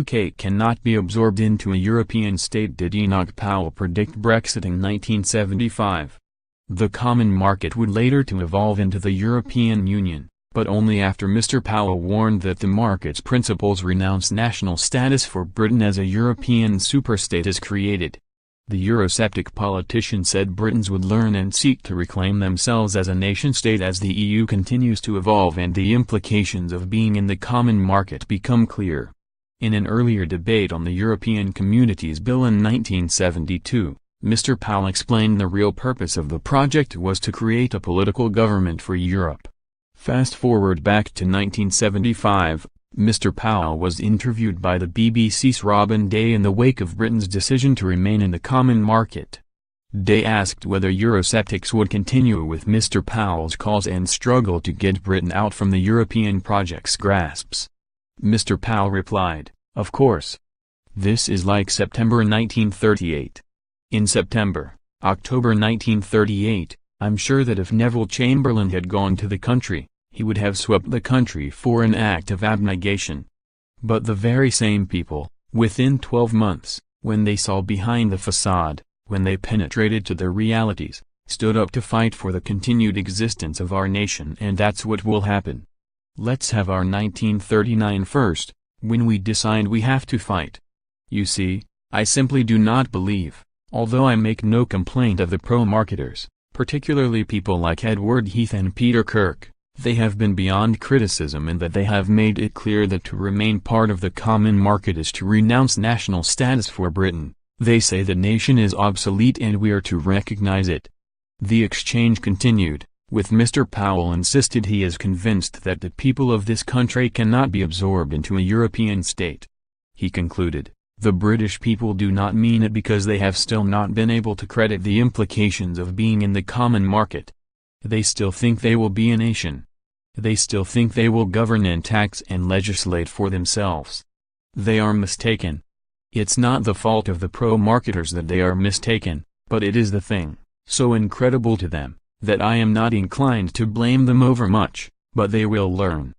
UK cannot be absorbed into a European state. Did Enoch Powell predict Brexit in 1975? The common market would later to evolve into the European Union, but only after Mr Powell warned that the market's principles renounce national status for Britain as a European superstate is created. The eurosceptic politician said Britons would learn and seek to reclaim themselves as a nation-state as the EU continues to evolve and the implications of being in the common market become clear. In an earlier debate on the European Communities Bill in 1972, Mr Powell explained the real purpose of the project was to create a political government for Europe. Fast forward back to 1975, Mr Powell was interviewed by the BBC's Robin Day in the wake of Britain's decision to remain in the common market. Day asked whether eurosceptics would continue with Mr Powell's calls and struggle to get Britain out from the European project's grasps. Mr Powell replied, "Of course. This is like September 1938. In September, October 1938, I'm sure that if Neville Chamberlain had gone to the country, he would have swept the country for an act of abnegation. But the very same people, within 12 months, when they saw behind the facade, when they penetrated to their realities, stood up to fight for the continued existence of our nation, and that's what will happen. Let's have our 1939 first, when we decide we have to fight." You see, I simply do not believe, although I make no complaint of the pro-marketers, particularly people like Edward Heath and Peter Kirk, they have been beyond criticism in that they have made it clear that to remain part of the common market is to renounce national status for Britain. They say the nation is obsolete and we are to recognize it. The exchange continued, with Mr Powell insisted he is convinced that the people of this country cannot be absorbed into a European state. He concluded, "The British people do not mean it because they have still not been able to credit the implications of being in the common market. They still think they will be a nation. They still think they will govern and tax and legislate for themselves. They are mistaken. It's not the fault of the pro-marketers that they are mistaken, but it is the thing, so incredible to them, that I am not inclined to blame them overmuch, but they will learn."